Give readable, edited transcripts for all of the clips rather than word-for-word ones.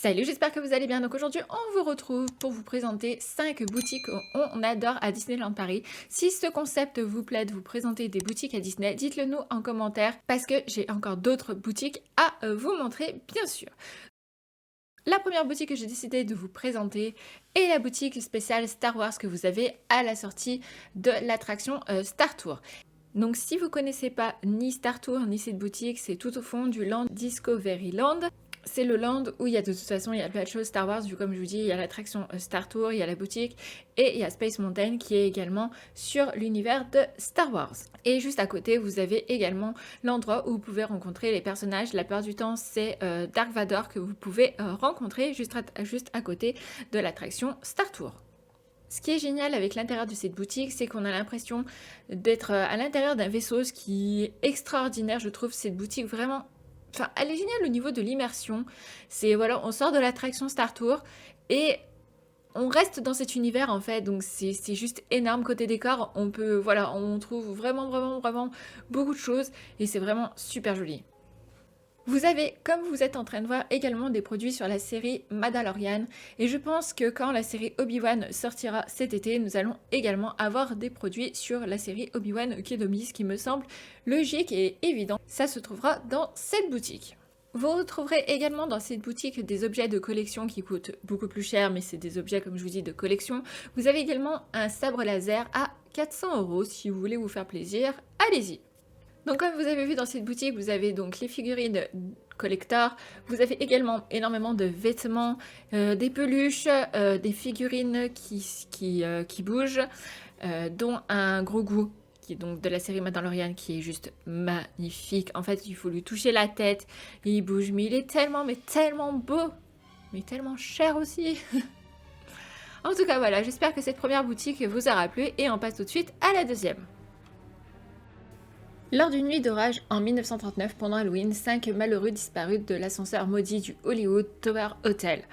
Salut, j'espère que vous allez bien. Donc aujourd'hui, on vous retrouve pour vous présenter 5 boutiques qu'on adore à Disneyland Paris. Si ce concept vous plaît de vous présenter des boutiques à Disney, dites-le nous en commentaire parce que j'ai encore d'autres boutiques à vous montrer, bien sûr. La première boutique que j'ai décidé de vous présenter est la boutique spéciale Star Wars que vous avez à la sortie de l'attraction Star Tour. Donc si vous connaissez pas ni Star Tour ni cette boutique, c'est tout au fond du Land Discoveryland. C'est le land où il y a de toute façon il y a plein de choses Star Wars, vu comme je vous dis, il y a l'attraction Star Tour, il y a la boutique et il y a Space Mountain qui est également sur l'univers de Star Wars. Et juste à côté, vous avez également l'endroit où vous pouvez rencontrer les personnages. La plupart du temps, c'est Dark Vador que vous pouvez rencontrer juste à côté de l'attraction Star Tour. Ce qui est génial avec l'intérieur de cette boutique, c'est qu'on a l'impression d'être à l'intérieur d'un vaisseau, ce qui est extraordinaire. Je trouve cette boutique vraiment... Enfin, elle est géniale au niveau de l'immersion. C'est, voilà, on sort de l'attraction Star Tour et on reste dans cet univers en fait. Donc c'est juste énorme côté décor. On peut, voilà, on trouve vraiment beaucoup de choses et c'est vraiment super joli. Vous avez, comme vous êtes en train de voir, également des produits sur la série Mandalorian. Et je pense que quand la série Obi-Wan sortira cet été, nous allons également avoir des produits sur la série Obi-Wan Kenobi, ce qui me semble logique et évident. Ça se trouvera dans cette boutique. Vous retrouverez également dans cette boutique des objets de collection qui coûtent beaucoup plus cher, mais c'est des objets, comme je vous dis, de collection. Vous avez également un sabre laser à 400 €. Si vous voulez vous faire plaisir, allez-y. Donc comme vous avez vu dans cette boutique, vous avez donc les figurines collector, vous avez également énormément de vêtements, des peluches, des figurines qui bougent, dont un gros goût qui est donc de la série Mandalorian qui est juste magnifique. En fait, il faut lui toucher la tête, il bouge, mais il est tellement, mais tellement beau, mais tellement cher aussi. En tout cas, voilà, j'espère que cette première boutique vous aura plu et on passe tout de suite à la deuxième. Lors d'une nuit d'orage en 1939, pendant Halloween, 5 malheureux disparus de l'ascenseur maudit du Hollywood Tower Hotel.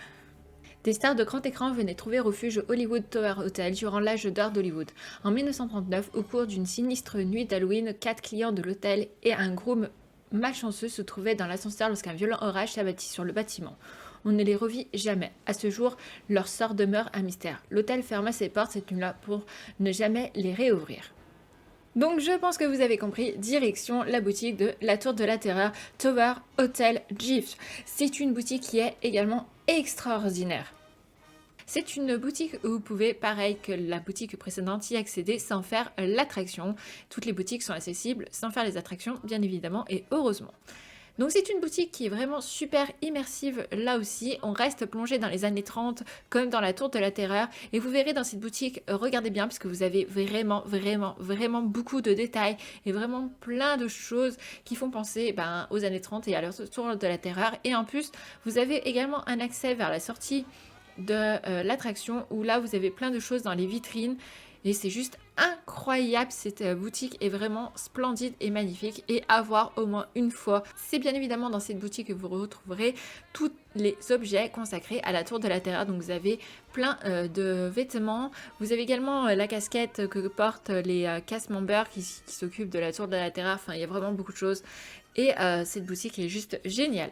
Des stars de grand écran venaient trouver refuge au Hollywood Tower Hotel durant l'âge d'or d'Hollywood. En 1939, au cours d'une sinistre nuit d'Halloween, 4 clients de l'hôtel et un groom malchanceux se trouvaient dans l'ascenseur lorsqu'un violent orage s'abattit sur le bâtiment. On ne les revit jamais. À ce jour, leur sort demeure un mystère. L'hôtel ferma ses portes cette nuit-là pour ne jamais les réouvrir. Donc je pense que vous avez compris, direction la boutique de la Tour de la Terreur, Tower Hotel Gift. C'est une boutique qui est également extraordinaire. C'est une boutique où vous pouvez, pareil que la boutique précédente, y accéder sans faire l'attraction. Toutes les boutiques sont accessibles sans faire les attractions, bien évidemment, et heureusement. Donc c'est une boutique qui est vraiment super immersive là aussi, on reste plongé dans les années 30 comme dans la Tour de la Terreur et vous verrez dans cette boutique, regardez bien parce que vous avez vraiment beaucoup de détails et vraiment plein de choses qui font penser aux années 30 et à la Tour de la Terreur et en plus vous avez également un accès vers la sortie de l'attraction où là vous avez plein de choses dans les vitrines. Et c'est juste incroyable, cette boutique est vraiment splendide et magnifique et à voir au moins une fois. C'est bien évidemment dans cette boutique que vous retrouverez tous les objets consacrés à la Tour de la Terreur. Donc vous avez plein de vêtements, vous avez également la casquette que portent les cast members qui s'occupent de la Tour de la Terreur. Enfin, il y a vraiment beaucoup de choses et cette boutique est juste géniale.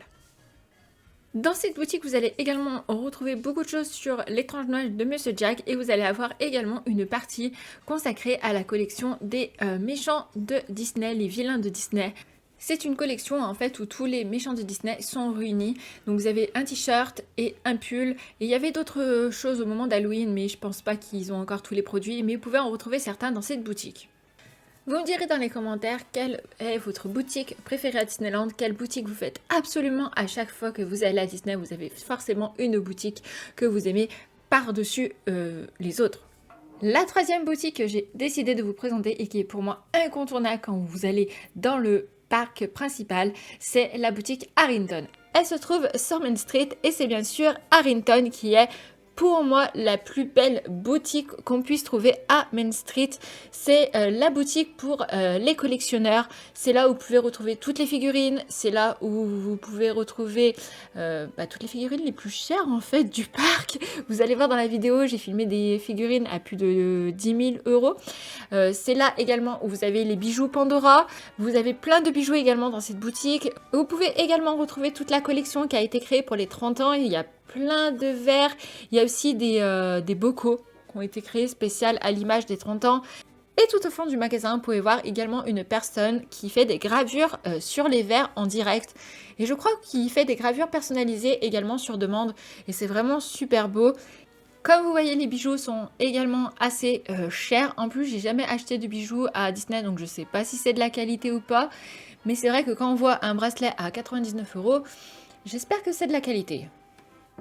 Dans cette boutique, vous allez également retrouver beaucoup de choses sur l'étrange Noël de Monsieur Jack et vous allez avoir également une partie consacrée à la collection des méchants de Disney, les vilains de Disney. C'est une collection en fait où tous les méchants de Disney sont réunis. Donc vous avez un t-shirt et un pull. Et il y avait d'autres choses au moment d'Halloween, mais je pense pas qu'ils ont encore tous les produits. Mais vous pouvez en retrouver certains dans cette boutique. Vous me direz dans les commentaires quelle est votre boutique préférée à Disneyland, quelle boutique vous faites absolument à chaque fois que vous allez à Disney. Vous avez forcément une boutique que vous aimez par-dessus les autres. La troisième boutique que j'ai décidé de vous présenter et qui est pour moi incontournable quand vous allez dans le parc principal, c'est la boutique Harrington. Elle se trouve sur Main Street et c'est bien sûr Harrington qui est pour moi la plus belle boutique qu'on puisse trouver à Main Street. C'est la boutique pour les collectionneurs. C'est là où vous pouvez retrouver toutes les figurines. C'est là où vous pouvez retrouver toutes les figurines les plus chères en fait du parc. Vous allez voir dans la vidéo, j'ai filmé des figurines à plus de 10 000 €. C'est là également où vous avez les bijoux Pandora. Vous avez plein de bijoux également dans cette boutique. Vous pouvez également retrouver toute la collection qui a été créée pour les 30 ans. Il y a plein de verres. Il y a aussi des bocaux qui ont été créés spécial à l'image des 30 ans. Et tout au fond du magasin, vous pouvez voir également une personne qui fait des gravures sur les verres en direct. Et je crois qu'il fait des gravures personnalisées également sur demande. Et c'est vraiment super beau. Comme vous voyez, les bijoux sont également assez chers. En plus, j'ai jamais acheté de bijoux à Disney, donc je sais pas si c'est de la qualité ou pas. Mais c'est vrai que quand on voit un bracelet à 99 €, j'espère que c'est de la qualité.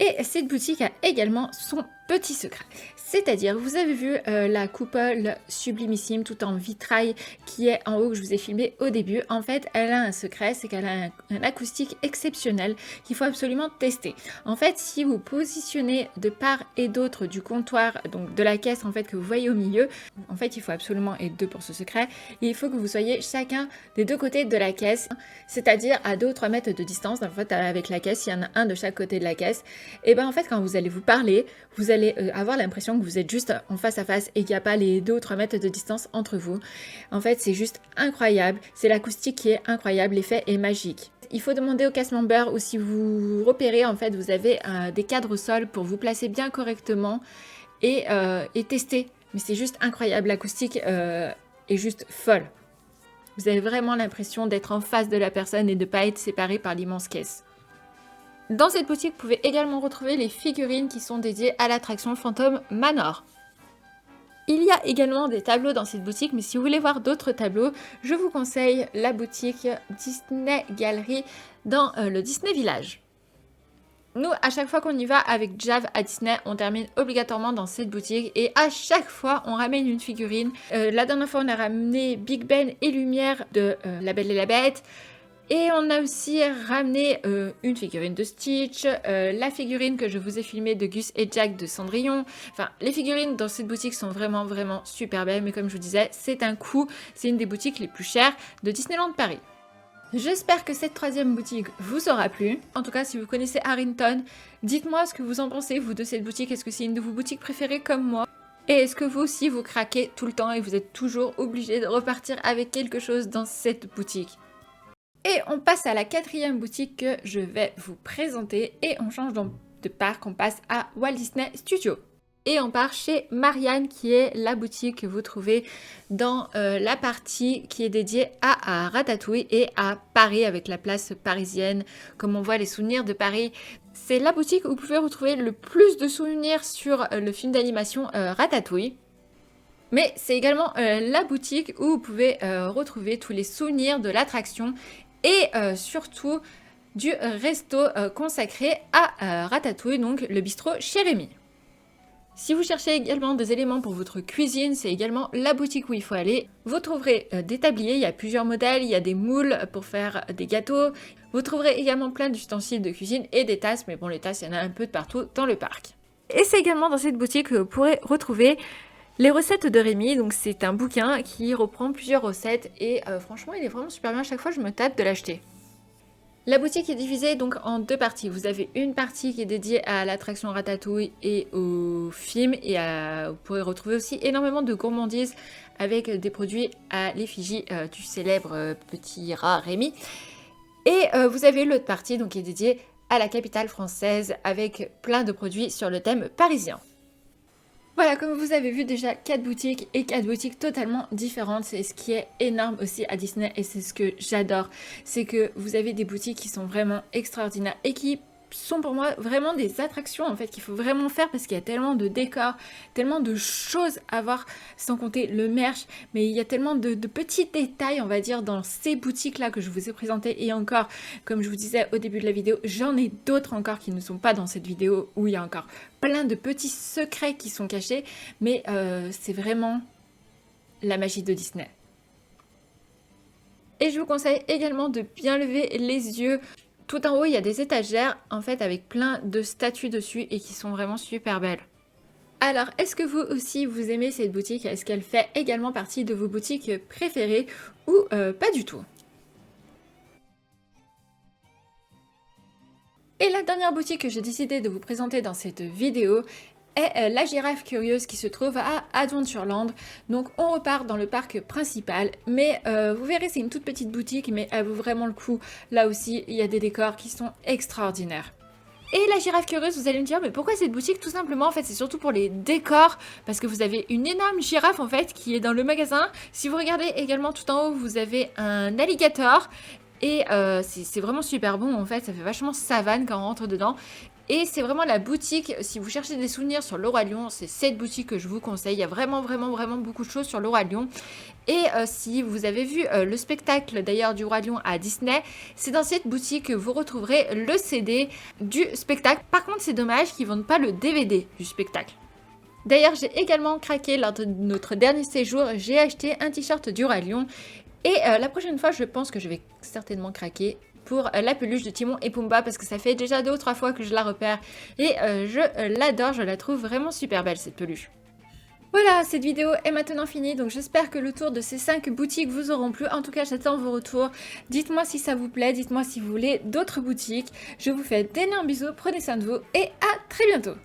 Et cette boutique a également son petit secret. C'est-à-dire, vous avez vu la coupole sublimissime tout en vitrail qui est en haut que je vous ai filmé au début. En fait, elle a un secret, c'est qu'elle a un acoustique exceptionnel qu'il faut absolument tester. En fait, si vous positionnez de part et d'autre du comptoir, donc de la caisse en fait que vous voyez au milieu, en fait, il faut absolument être deux pour ce secret. Et il faut que vous soyez chacun des deux côtés de la caisse, c'est-à-dire à 2 ou 3 mètres de distance. En fait, avec la caisse, il y en a un de chaque côté de la caisse. Et bien en fait, quand vous allez vous parler, vous allez avoir l'impression que vous êtes juste en face à face et qu'il n'y a pas les 2 ou 3 mètres de distance entre vous. En fait, c'est juste incroyable. C'est l'acoustique qui est incroyable. L'effet est magique. Il faut demander au cast member ou si vous repérez, en fait, vous avez des cadres au sol pour vous placer bien correctement et tester. Mais c'est juste incroyable. L'acoustique est juste folle. Vous avez vraiment l'impression d'être en face de la personne et de ne pas être séparé par l'immense caisse. Dans cette boutique, vous pouvez également retrouver les figurines qui sont dédiées à l'attraction Phantom Manor. Il y a également des tableaux dans cette boutique, mais si vous voulez voir d'autres tableaux, je vous conseille la boutique Disney Gallery dans le Disney Village. Nous, à chaque fois qu'on y va avec Jav à Disney, on termine obligatoirement dans cette boutique et à chaque fois, on ramène une figurine. La dernière fois, on a ramené Big Ben et Lumière de La Belle et la Bête. Et on a aussi ramené une figurine de Stitch, la figurine que je vous ai filmée de Gus et Jack de Cendrillon. Enfin, les figurines dans cette boutique sont vraiment, vraiment super belles. Mais comme je vous disais, c'est un coût. C'est une des boutiques les plus chères de Disneyland Paris. J'espère que cette 3e boutique vous aura plu. En tout cas, si vous connaissez Harrington, dites-moi ce que vous en pensez, vous, de cette boutique. Est-ce que c'est une de vos boutiques préférées comme moi ? Et est-ce que vous aussi, vous craquez tout le temps et vous êtes toujours obligé de repartir avec quelque chose dans cette boutique ? Et on passe à la 4e boutique que je vais vous présenter et on change donc de parc, on passe à Walt Disney Studios. Et on part chez Marianne qui est la boutique que vous trouvez dans la partie qui est dédiée à Ratatouille et à Paris avec la place parisienne, comme on voit les souvenirs de Paris. C'est la boutique où vous pouvez retrouver le plus de souvenirs sur le film d'animation Ratatouille. Mais c'est également la boutique où vous pouvez retrouver tous les souvenirs de l'attraction et surtout du resto consacré à Ratatouille, donc le bistrot chez Rémi. Si vous cherchez également des éléments pour votre cuisine, c'est également la boutique où il faut aller. Vous trouverez des tabliers, il y a plusieurs modèles, il y a des moules pour faire des gâteaux. Vous trouverez également plein d'ustensiles de cuisine et des tasses, mais bon, les tasses, il y en a un peu de partout dans le parc. Et c'est également dans cette boutique que vous pourrez retrouver les recettes de Rémi. Donc c'est un bouquin qui reprend plusieurs recettes et franchement, il est vraiment super bien. À chaque fois, je me tâte de l'acheter. La boutique est divisée donc en 2 parties. Vous avez une partie qui est dédiée à l'attraction Ratatouille et au film et vous pourrez retrouver aussi énormément de gourmandises avec des produits à l'effigie du célèbre petit rat Rémi. Et vous avez l'autre partie donc qui est dédiée à la capitale française avec plein de produits sur le thème parisien. Voilà, comme vous avez vu déjà 4 boutiques et 4 boutiques totalement différentes. C'est ce qui est énorme aussi à Disney et c'est ce que j'adore. C'est que vous avez des boutiques qui sont vraiment extraordinaires et qui sont pour moi vraiment des attractions en fait qu'il faut vraiment faire parce qu'il y a tellement de décors, tellement de choses à voir sans compter le merch, mais il y a tellement de petits détails on va dire dans ces boutiques là que je vous ai présentées et encore comme je vous disais au début de la vidéo, j'en ai d'autres encore qui ne sont pas dans cette vidéo où il y a encore plein de petits secrets qui sont cachés, mais c'est vraiment la magie de Disney. Et je vous conseille également de bien lever les yeux Tout en haut, il y a des étagères, en fait, avec plein de statues dessus et qui sont vraiment super belles. Alors, est-ce que vous aussi, vous aimez cette boutique? Est-ce qu'elle fait également partie de vos boutiques préférées ou pas du tout? Et la dernière boutique que j'ai décidé de vous présenter dans cette vidéo est la girafe curieuse qui se trouve à Adventureland. Donc on repart dans le parc principal, mais vous verrez c'est une toute petite boutique, mais elle vaut vraiment le coup. Là aussi, il y a des décors qui sont extraordinaires. Et la girafe curieuse, vous allez me dire, mais pourquoi cette boutique? Tout simplement, en fait, c'est surtout pour les décors, parce que vous avez une énorme girafe, en fait, qui est dans le magasin. Si vous regardez également tout en haut, vous avez un alligator, et c'est vraiment super bon, en fait, ça fait vachement savane quand on rentre dedans. Et c'est vraiment la boutique, si vous cherchez des souvenirs sur le Roi Lion, c'est cette boutique que je vous conseille. Il y a vraiment beaucoup de choses sur le Roi Lion. Et si vous avez vu le spectacle d'ailleurs du Roi Lion à Disney, c'est dans cette boutique que vous retrouverez le CD du spectacle. Par contre, c'est dommage qu'ils ne vendent pas le DVD du spectacle. D'ailleurs, j'ai également craqué lors de notre dernier séjour, j'ai acheté un t-shirt du Roi Lion. Et la prochaine fois, je pense que je vais certainement craquer pour la peluche de Timon et Pumba parce que ça fait déjà 2 ou 3 fois que je la repère et je l'adore, je la trouve vraiment super belle cette peluche. Voilà, cette vidéo est maintenant finie, donc j'espère que le tour de ces 5 boutiques vous auront plu. En tout cas, j'attends vos retours. Dites-moi si ça vous plaît, dites-moi si vous voulez d'autres boutiques. Je vous fais d'énormes bisous, prenez soin de vous et à très bientôt.